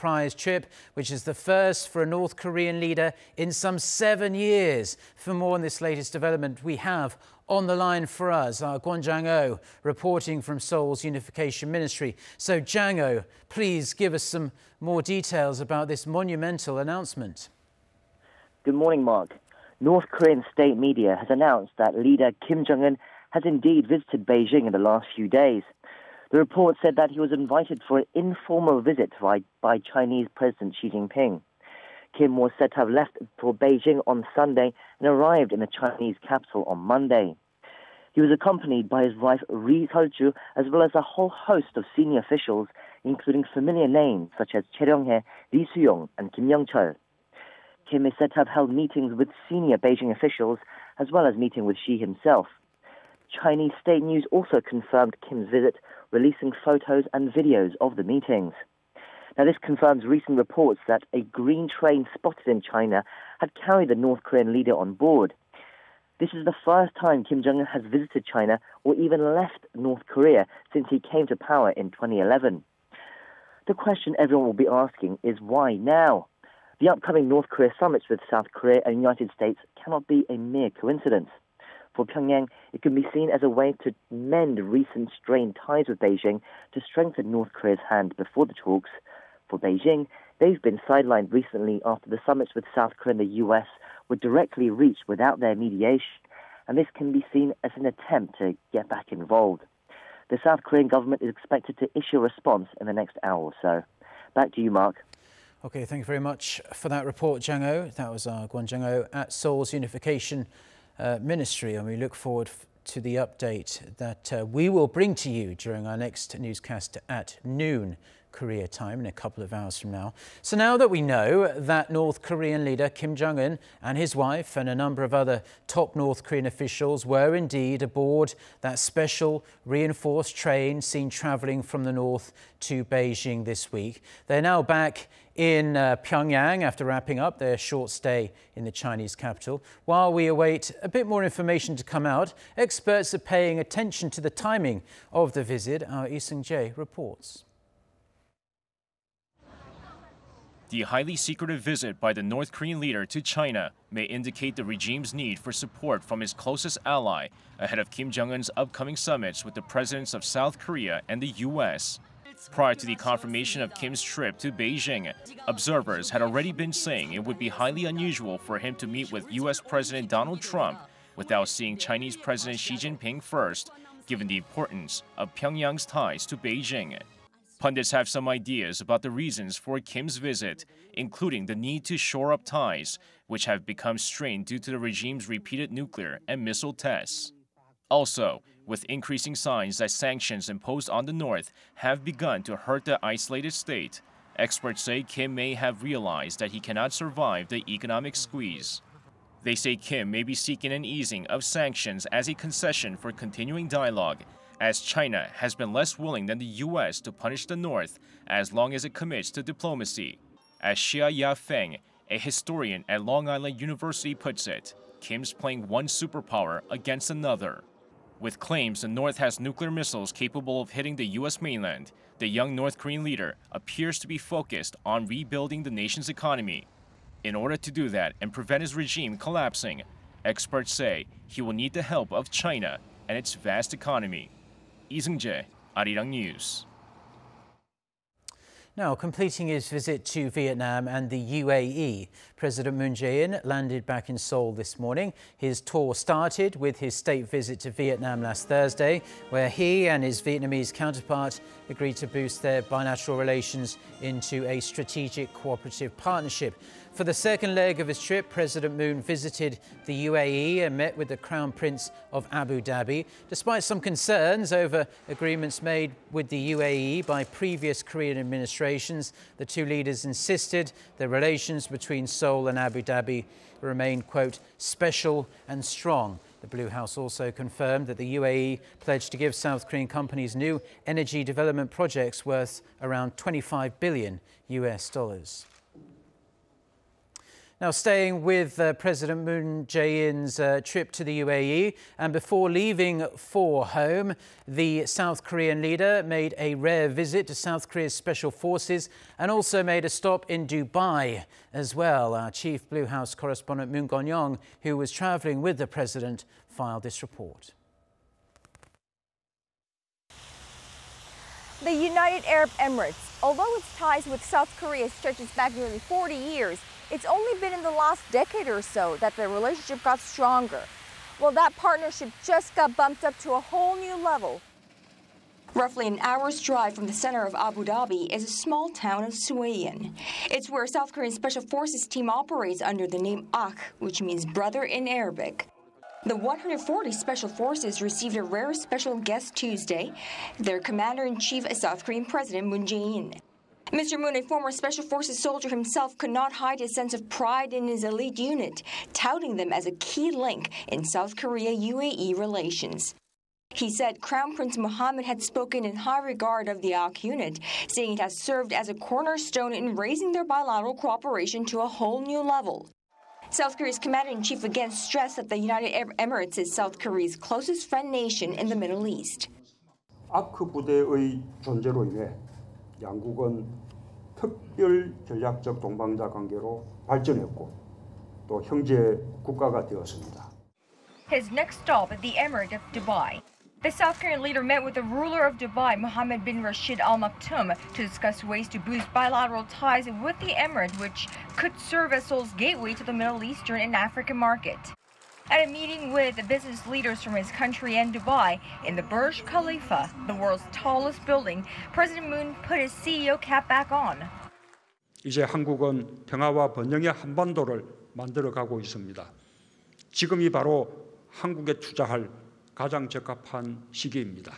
surprise trip, which is the first for a North Korean leader in some 7 years. For more on this latest development, we have on the line for us our Kwon Jang-oh reporting from Seoul's Unification Ministry. So Jang-oh, please give us some more details about this monumental announcement. Good morning, Mark. North Korean state media has announced that leader Kim Jong-un has indeed visited Beijing in the last few days. The report said that he was invited for an informal visit by Chinese President Xi Jinping. Kim was said to have left for Beijing on Sunday and arrived in the Chinese capital on Monday. He was accompanied by his wife Ri Sol-ju, as well as a whole host of senior officials, including familiar names such as Che Ryong-hae, Lee Soo-yong and Kim Yong-chol. Kim is said to have held meetings with senior Beijing officials, as well as meeting with Xi himself. Chinese state news also confirmed Kim's visit, releasing photos and videos of the meetings. Now, this confirms recent reports that a green train spotted in China had carried the North Korean leader on board. This is the first time Kim Jong-un has visited China or even left North Korea since he came to power in 2011. The question everyone will be asking is why now? The upcoming North Korea summits with South Korea and the United States cannot be a mere coincidence. For Pyongyang, it can be seen as a way to mend recent strained ties with Beijing to strengthen North Korea's hand before the talks. For Beijing, they've been sidelined recently after the summits with South Korea and the U.S. were directly reached without their mediation, and this can be seen as an attempt to get back involved. The South Korean government is expected to issue a response in the next hour or so. Back to you, Mark. OK, thank you very much for that report, Jang-oh. That was Kwon Jang-oh at Seoul's Unification Ministry, and we look forward to the update that we will bring to you during our next newscast at noon Korea time in a couple of hours from now. So now that we know that North Korean leader Kim Jong-un and his wife and a number of other top North Korean officials were indeed aboard that special reinforced train seen travelling from the north to Beijing this week, they're now back in Pyongyang after wrapping up their short stay in the Chinese capital. While we await a bit more information to come out, experts are paying attention to the timing of the visit. Our Lee Seung-jae reports. The highly secretive visit by the North Korean leader to China may indicate the regime's need for support from his closest ally ahead of Kim Jong-un's upcoming summits with the presidents of South Korea and the U.S. Prior to the confirmation of Kim's trip to Beijing, observers had already been saying it would be highly unusual for him to meet with U.S. President Donald Trump without seeing Chinese President Xi Jinping first, given the importance of Pyongyang's ties to Beijing. Pundits have some ideas about the reasons for Kim's visit, including the need to shore up ties, which have become strained due to the regime's repeated nuclear and missile tests. Also, with increasing signs that sanctions imposed on the North have begun to hurt the isolated state, experts say Kim may have realized that he cannot survive the economic squeeze. They say Kim may be seeking an easing of sanctions as a concession for continuing dialogue, as China has been less willing than the U.S. to punish the North as long as it commits to diplomacy. As Xia Ya-feng, a historian at Long Island University, puts it, Kim's playing one superpower against another. With claims the North has nuclear missiles capable of hitting the U.S. mainland, the young North Korean leader appears to be focused on rebuilding the nation's economy. In order to do that and prevent his regime collapsing, experts say he will need the help of China and its vast economy. Lee Seung-jae, Arirang News. Now, completing his visit to Vietnam and the UAE, President Moon Jae-in landed back in Seoul this morning. His tour started with his state visit to Vietnam last Thursday, where he and his Vietnamese counterpart agreed to boost their bilateral relations into a strategic cooperative partnership. For the second leg of his trip, President Moon visited the UAE and met with the Crown Prince of Abu Dhabi. Despite some concerns over agreements made with the UAE by previous Korean administrations, the two leaders insisted the relations between Seoul and Abu Dhabi remain, quote, special and strong. The Blue House also confirmed that the UAE pledged to give South Korean companies new energy development projects worth around $25 billion US. Now, staying with President Moon Jae-in's trip to the UAE, and before leaving for home, the South Korean leader made a rare visit to South Korea's special forces and also made a stop in Dubai as well. Our chief Blue House correspondent Moon Gon-young, who was travelling with the president, filed this report. The United Arab Emirates, although its ties with South Korea stretches back nearly 40 years, it's only been in the last decade or so that the relationship got stronger. Well, that partnership just got bumped up to a whole new level. Roughly an hour's drive from the center of Abu Dhabi is a small town of Jaein. It's where South Korean Special Forces team operates under the name Akh, which means brother in Arabic. The 140 Special Forces received a rare special guest Tuesday. Their commander-in-chief is South Korean President Moon Jae-in. Mr. Moon, a former Special Forces soldier himself, could not hide his sense of pride in his elite unit, touting them as a key link in South Korea-UAE relations. He said Crown Prince Mohammed had spoken in high regard of the Akh Unit, saying it has served as a cornerstone in raising their bilateral cooperation to a whole new level. South Korea's commander-in-chief again stressed that the United Arab Emirates is South Korea's closest friend nation in the Middle East. 아크 부대의 존재로 인해 양국은 특별 전략적 동반자 관계로 발전했고 또 형제 국가가 되었습니다. His next stop at the Emirate of Dubai. The South Korean leader met with the ruler of Dubai, Mohammed bin Rashid Al Maktoum, to discuss ways to boost bilateral ties with the emirate, which could serve as Seoul's gateway to the Middle Eastern and African market. At a meeting with business leaders from his country and Dubai in the Burj Khalifa, the world's tallest building, President Moon put his CEO cap back on. 이제 한국은 평화와 번영의 한반도를 만들어가고 있습니다. 지금이 바로 한국에 투자할 가장 적합한 시기입니다.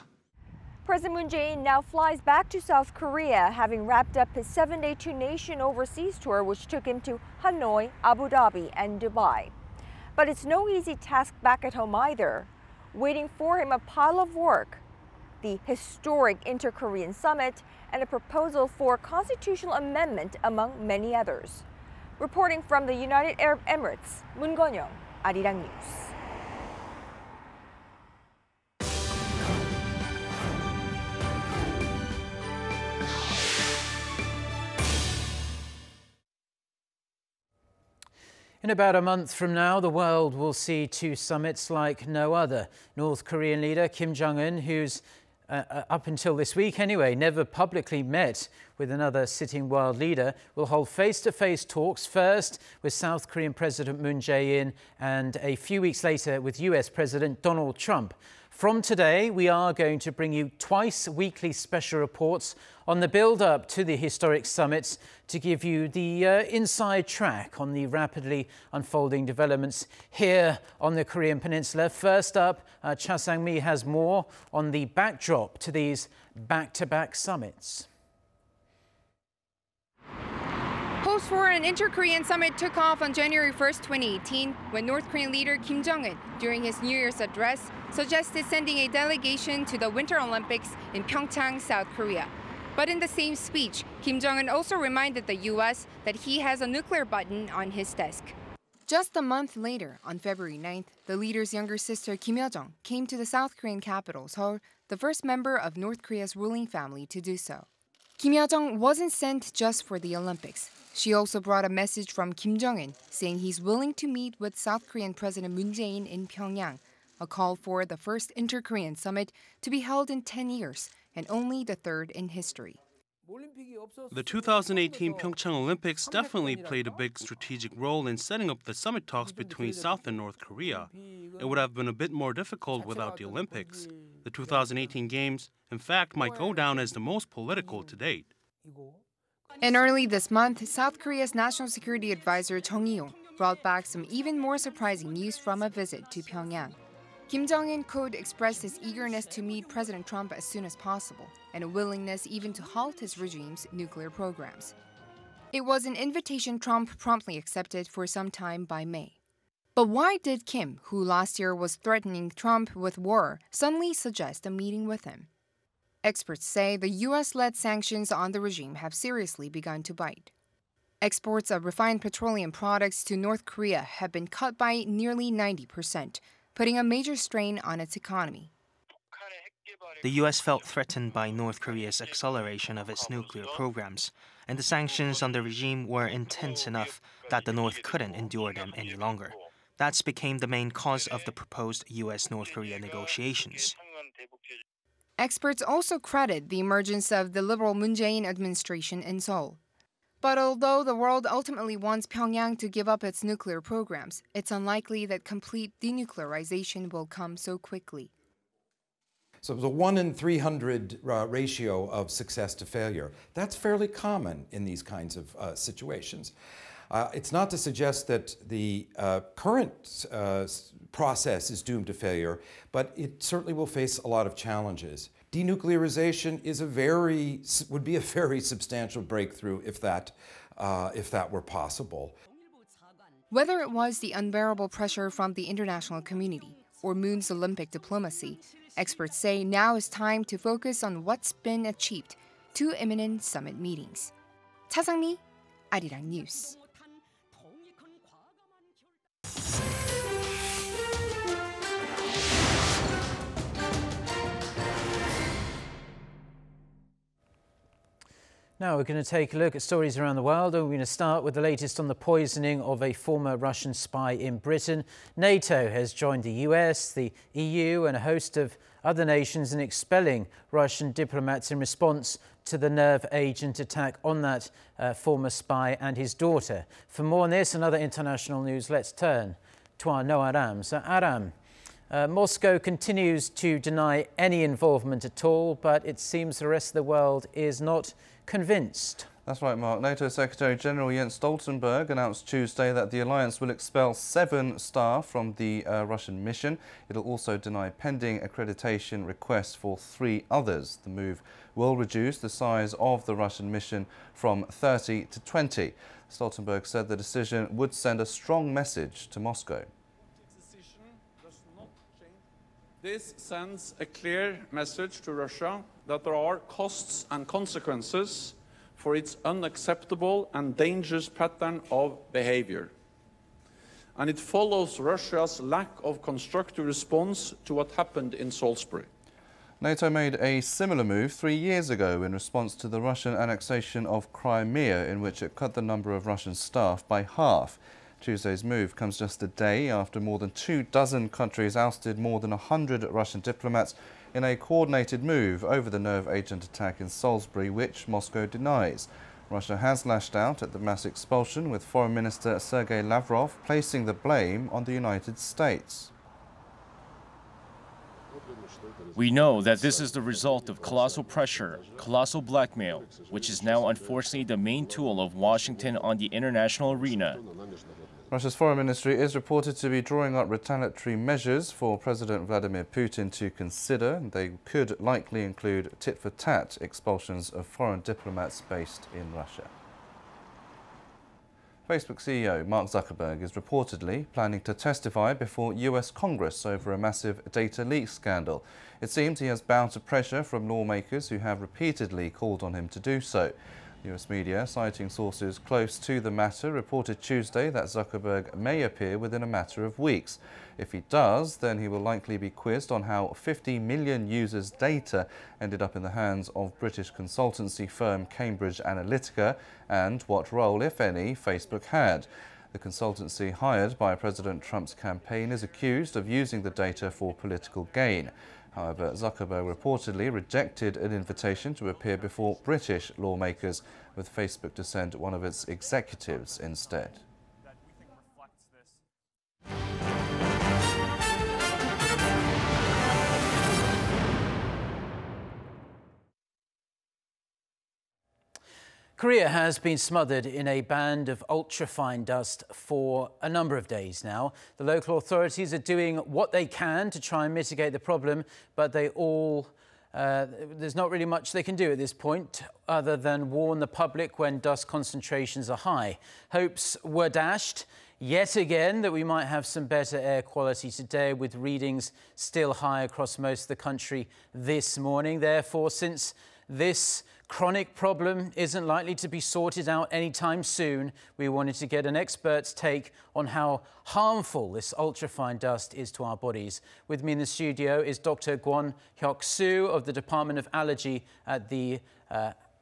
President Moon Jae-in now flies back to South Korea, having wrapped up his 7-day two-nation overseas tour, which took him to Hanoi, Abu Dhabi, and Dubai. But it's no easy task back at home either. Waiting for him a pile of work, the historic Inter-Korean Summit, and a proposal for constitutional amendment, among many others. Reporting from the United Arab Emirates, Moon Gon-young, Arirang News. In about a month from now, the world will see two summits like no other. North Korean leader Kim Jong-un, who's up until this week anyway, never publicly met with another sitting world leader, will hold face-to-face talks first with South Korean President Moon Jae-in and a few weeks later with US President Donald Trump. From today, we are going to bring you twice weekly special reports on the build-up to the historic summits to give you the inside track on the rapidly unfolding developments here on the Korean Peninsula. First up, Cha Sang-mi has more on the backdrop to these back-to-back summits. Hopes for an inter-Korean summit took off on January 1st, 2018, when North Korean leader Kim Jong-un, during his New Year's address, suggested sending a delegation to the Winter Olympics in Pyeongchang, South Korea. But in the same speech, Kim Jong-un also reminded the U.S. that he has a nuclear button on his desk. Just a month later, on February 9th, the leader's younger sister Kim Yo-jong came to the South Korean capital, Seoul, the first member of North Korea's ruling family to do so. Kim Yo-jong wasn't sent just for the Olympics. She also brought a message from Kim Jong-un, saying he's willing to meet with South Korean President Moon Jae-in in Pyongyang, a call for the first inter-Korean summit to be held in 10 years, and only the third in history. The 2018 Pyeongchang Olympics definitely played a big strategic role in setting up the summit talks between South and North Korea. It would have been a bit more difficult without the Olympics. The 2018 Games, in fact, might go down as the most political to date. And early this month, South Korea's National Security Advisor Chung Eui-yong brought back some even more surprising news from a visit to Pyongyang. Kim Jong-un could express his eagerness to meet President Trump as soon as possible, and a willingness even to halt his regime's nuclear programs. It was an invitation Trump promptly accepted for some time by May. But why did Kim, who last year was threatening Trump with war, suddenly suggest a meeting with him? Experts say the U.S.-led sanctions on the regime have seriously begun to bite. Exports of refined petroleum products to North Korea have been cut by nearly 90%, putting a major strain on its economy. The U.S. felt threatened by North Korea's acceleration of its nuclear programs, and the sanctions on the regime were intense enough that the North couldn't endure them any longer. That became the main cause of the proposed U.S.-North Korea negotiations. Experts also credit the emergence of the liberal Moon Jae-in administration in Seoul. But although the world ultimately wants Pyongyang to give up its nuclear programs, it's unlikely that complete denuclearization will come so quickly. So it was a 1 in 300 ratio of success to failure. That's fairly common in these kinds of situations. It's not to suggest that the current process is doomed to failure, but it certainly will face a lot of challenges. Denuclearization would be a very substantial breakthrough if that were possible. Whether it was the unbearable pressure from the international community or Moon's Olympic diplomacy, experts say now is time to focus on what's been achieved, 2 imminent summit meetings. Cha Sang-mi, Arirang News. Now we're going to take a look at stories around the world, and we're going to start with the latest on the poisoning of a former Russian spy in Britain. NATO has joined the US, the EU and a host of other nations in expelling Russian diplomats in response to the nerve agent attack on that former spy and his daughter. For more on this and other international news, let's turn to our Noah Aram. So Aram, Moscow continues to deny any involvement at all, but it seems the rest of the world is not convinced. That's right, Mark. NATO Secretary General Jens Stoltenberg announced Tuesday that the alliance will expel 7 staff from the Russian mission. It'll also deny pending accreditation requests for 3 others. The move will reduce the size of the Russian mission from 30 to 20. Stoltenberg said the decision would send a strong message to Moscow. This sends a clear message to Russia that there are costs and consequences for its unacceptable and dangerous pattern of behavior. And it follows Russia's lack of constructive response to what happened in Salisbury. NATO made a similar move 3 years ago in response to the Russian annexation of Crimea, in which it cut the number of Russian staff by half. Tuesday's move comes just a day after more than 24 countries ousted more than 100 Russian diplomats in a coordinated move over the nerve agent attack in Salisbury, which Moscow denies. Russia has lashed out at the mass expulsion, with Foreign Minister Sergei Lavrov placing the blame on the United States. We know that this is the result of colossal pressure, colossal blackmail, which is now unfortunately the main tool of Washington on the international arena. Russia's foreign ministry is reported to be drawing up retaliatory measures for President Vladimir Putin to consider. They could likely include tit-for-tat expulsions of foreign diplomats based in Russia. Facebook CEO Mark Zuckerberg is reportedly planning to testify before US Congress over a massive data leak scandal. It seems he has bowed to pressure from lawmakers who have repeatedly called on him to do so. US media, citing sources close to the matter, reported Tuesday that Zuckerberg may appear within a matter of weeks. If he does, then he will likely be quizzed on how 50 million users' data ended up in the hands of British consultancy firm Cambridge Analytica and what role, if any, Facebook had. The consultancy hired by President Trump's campaign is accused of using the data for political gain. However, Zuckerberg reportedly rejected an invitation to appear before British lawmakers, with Facebook to send one of its executives instead. Korea has been smothered in a band of ultrafine dust for a number of days now. The local authorities are doing what they can to try and mitigate the problem, but there's not really much they can do at this point other than warn the public when dust concentrations are high. Hopes were dashed yet again that we might have some better air quality today, with readings still high across most of the country this morning. Therefore, since this chronic problem isn't likely to be sorted out anytime soon. We wanted to get an expert's take on how harmful this ultrafine dust is to our bodies. With me in the studio is Dr. Kwon Hyuk-soo of the Department of Allergy at the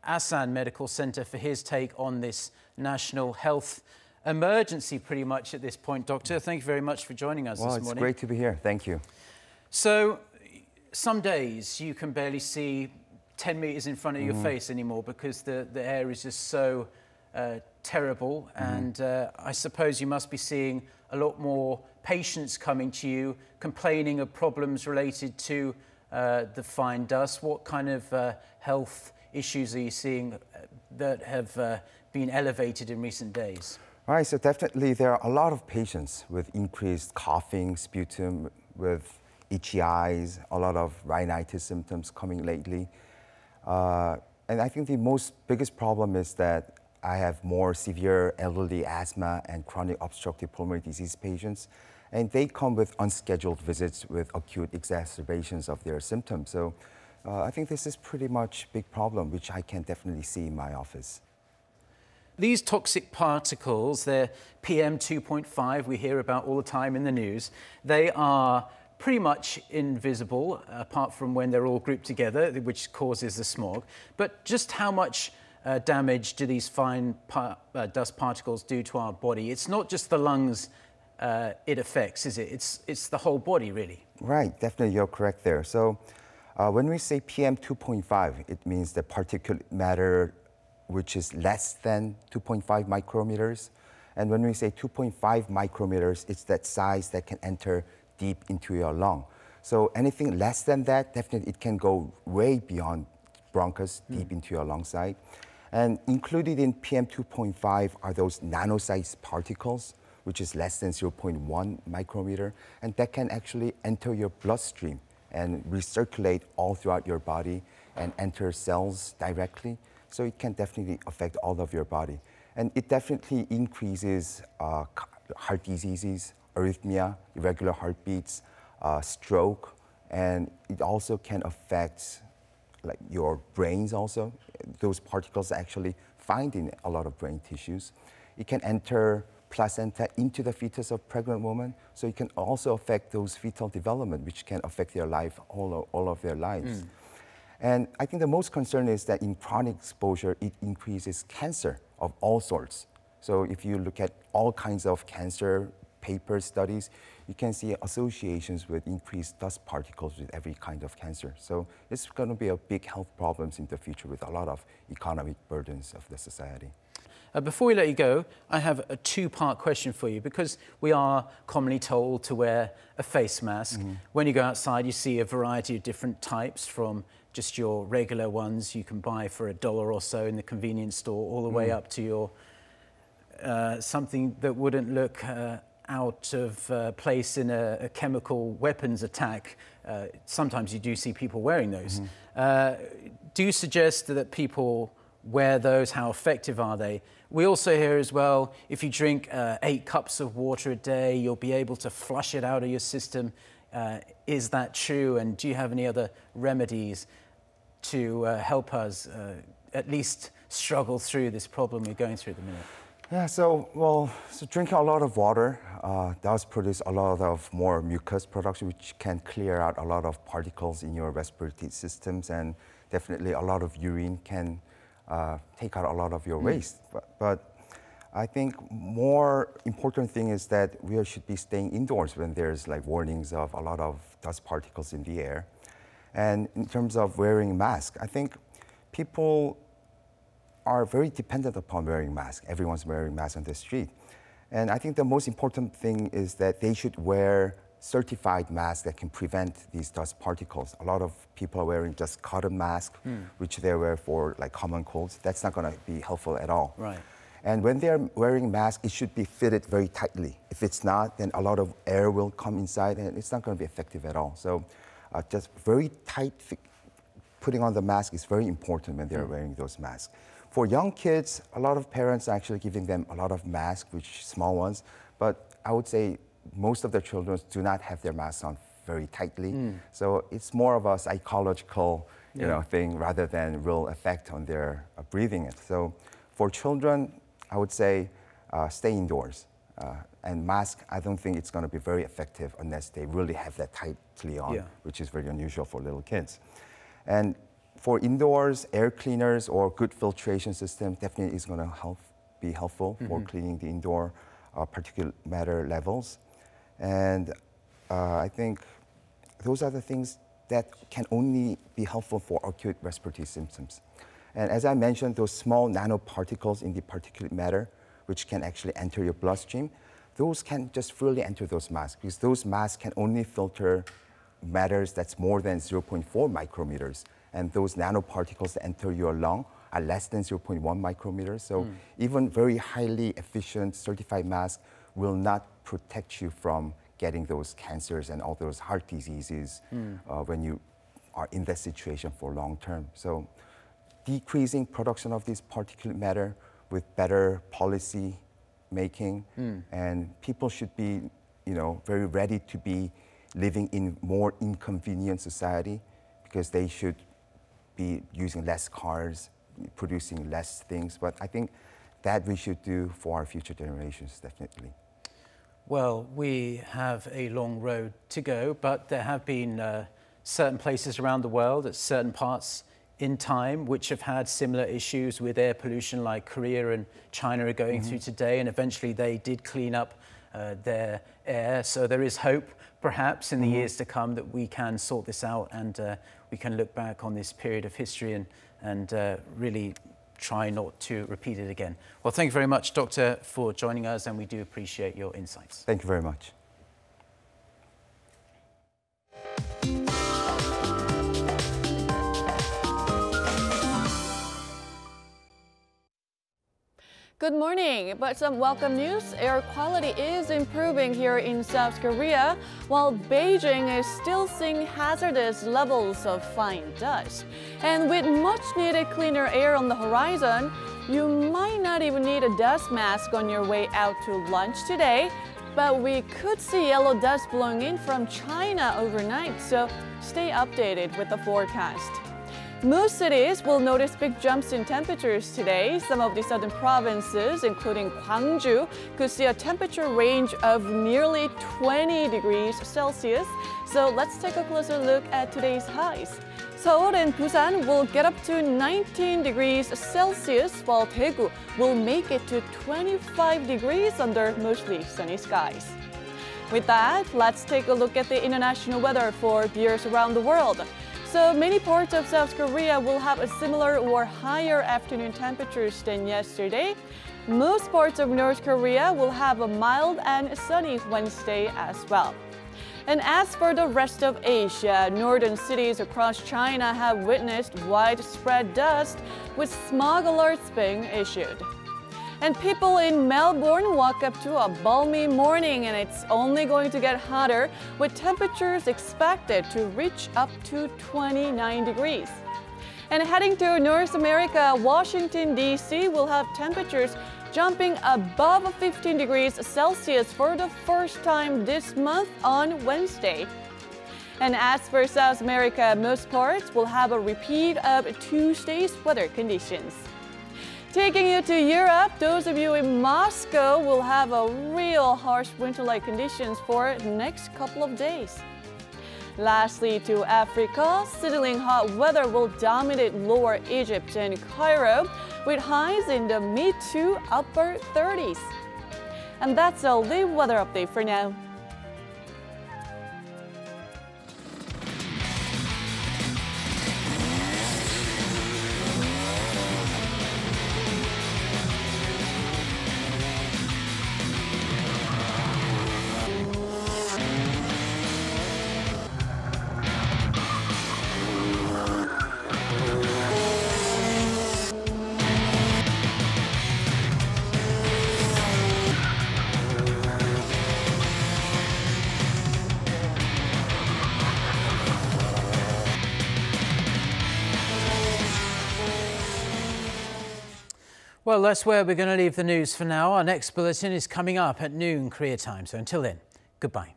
Asan Medical Center for his take on this national health emergency pretty much at this point. Doctor, thank you very much for joining us this morning. Well, it's great to be here. Thank you. So some days you can barely see 10 meters in front of your face anymore because the air is just so terrible. And I suppose you must be seeing a lot more patients coming to you complaining of problems related to the fine dust. What kind of health issues are you seeing that have been elevated in recent days? Right, so definitely there are a lot of patients with increased coughing, sputum, with itchy eyes, a lot of rhinitis symptoms coming lately. And I think the biggest problem is that I have more severe elderly asthma and chronic obstructive pulmonary disease patients, and they come with unscheduled visits with acute exacerbations of their symptoms. So I think this is pretty much a big problem, which I can definitely see in my office. These toxic particles, they're PM 2.5, we hear about all the time in the news. They are pretty much invisible, apart from when they're all grouped together, which causes the smog. But just how much damage do these fine dust particles do to our body? It's not just the lungs it affects, is it? It's the whole body, really. Right, definitely you're correct there. So when we say PM 2.5, it means the particulate matter which is less than 2.5 micrometers. And when we say 2.5 micrometers, it's that size that can enter deep into your lung. So anything less than that, definitely it can go way beyond bronchus, deep into your lung side. And included in PM 2.5 are those nano-sized particles, which is less than 0.1 micrometer, and that can actually enter your bloodstream and recirculate all throughout your body and enter cells directly. So it can definitely affect all of your body. And it definitely increases heart diseases, arrhythmia, irregular heartbeats, stroke, and it also can affect like your brains also. Those particles actually find in a lot of brain tissues. It can enter placenta into the fetus of pregnant women, so it can also affect those fetal development, which can affect their life, all of their lives. And I think the most concern is that in chronic exposure, it increases cancer of all sorts. So if you look at all kinds of cancer paper studies, you can see associations with increased dust particles with every kind of cancer. So it's going to be a big health problems in the future with a lot of economic burdens of the society. Before we let you go, I have a two-part question for you, because we are commonly told to wear a face mask. When you go outside, you see a variety of different types, from just your regular ones you can buy for $1 or so in the convenience store, all the way up to your something that wouldn't look out of place in a chemical weapons attack. Sometimes you do see people wearing those. Do you suggest that people wear those? How effective are they? We also hear as well, if you drink 8 cups of water a day, you'll be able to flush it out of your system. Is that true? And do you have any other remedies to help us at least struggle through this problem we're going through at the minute? Yeah, so drinking a lot of water does produce a lot of more mucus production, which can clear out a lot of particles in your respiratory systems, and definitely a lot of urine can take out a lot of your waste. But I think more important thing is that we should be staying indoors when there's like warnings of a lot of dust particles in the air. And in terms of wearing masks, I think people are very dependent upon wearing masks. Everyone's wearing masks on the street. And I think the most important thing is that they should wear certified masks that can prevent these dust particles. A lot of people are wearing just cotton masks, which they wear for like common colds. That's not going to be helpful at all. Right. And when they're wearing masks, it should be fitted very tightly. If it's not, then a lot of air will come inside, and it's not going to be effective at all. So just very tight putting on the mask is very important when they're wearing those masks. For young kids, a lot of parents are actually giving them a lot of masks, which small ones, but I would say most of the children do not have their masks on very tightly. So it's more of a psychological thing rather than real effect on their breathing it. So for children, I would say stay indoors. And mask, I don't think it's going to be very effective unless they really have that tightly on, which is very unusual for little kids. And for indoors, air cleaners or good filtration system definitely is going to be helpful for cleaning the indoor particulate matter levels. And I think those are the things that can only be helpful for acute respiratory symptoms. And as I mentioned, those small nanoparticles in the particulate matter, which can actually enter your bloodstream, those can just freely enter those masks, because those masks can only filter matters that's more than 0.4 micrometers. And those nanoparticles that enter your lung are less than 0.1 micrometers. So even very highly efficient certified masks will not protect you from getting those cancers and all those heart diseases when you are in that situation for long term. So decreasing production of this particulate matter with better policy making, and people should be, very ready to be living in more inconvenient society, because they should be using less cars, producing less things. But I think that we should do for our future generations, definitely. Well, we have a long road to go, but there have been certain places around the world at certain parts in time which have had similar issues with air pollution, like Korea and China are going through today, and eventually they did clean up their air. So there is hope, perhaps, in the years to come that we can sort this out, and we can look back on this period of history and really try not to repeat it again. Well, thank you very much, Doctor, for joining us, and we do appreciate your insights. Thank you very much. Good morning, but some welcome news. Air quality is improving here in South Korea, while Beijing is still seeing hazardous levels of fine dust. And with much needed cleaner air on the horizon, you might not even need a dust mask on your way out to lunch today. But we could see yellow dust blowing in from China overnight, so stay updated with the forecast. Most cities will notice big jumps in temperatures today. Some of the southern provinces, including Gwangju, could see a temperature range of nearly 20 degrees Celsius. So let's take a closer look at today's highs. Seoul and Busan will get up to 19 degrees Celsius, while Daegu will make it to 25 degrees under mostly sunny skies. With that, let's take a look at the international weather for viewers around the world. So many parts of South Korea will have a similar or higher afternoon temperatures than yesterday. Most parts of North Korea will have a mild and sunny Wednesday as well. And as for the rest of Asia, northern cities across China have witnessed widespread dust, with smog alerts being issued. And people in Melbourne woke up to a balmy morning, and it's only going to get hotter, with temperatures expected to reach up to 29 degrees. And heading to North America, Washington, D.C. will have temperatures jumping above 15 degrees Celsius for the first time this month on Wednesday. And as for South America, most parts will have a repeat of Tuesday's weather conditions. Taking you to Europe, those of you in Moscow will have a real harsh winter-like conditions for the next couple of days. Lastly, to Africa, sizzling hot weather will dominate lower Egypt and Cairo, with highs in the mid to upper 30s. And that's all the weather update for now. Well, that's where we're going to leave the news for now. Our next bulletin is coming up at noon Korea time. So until then, goodbye.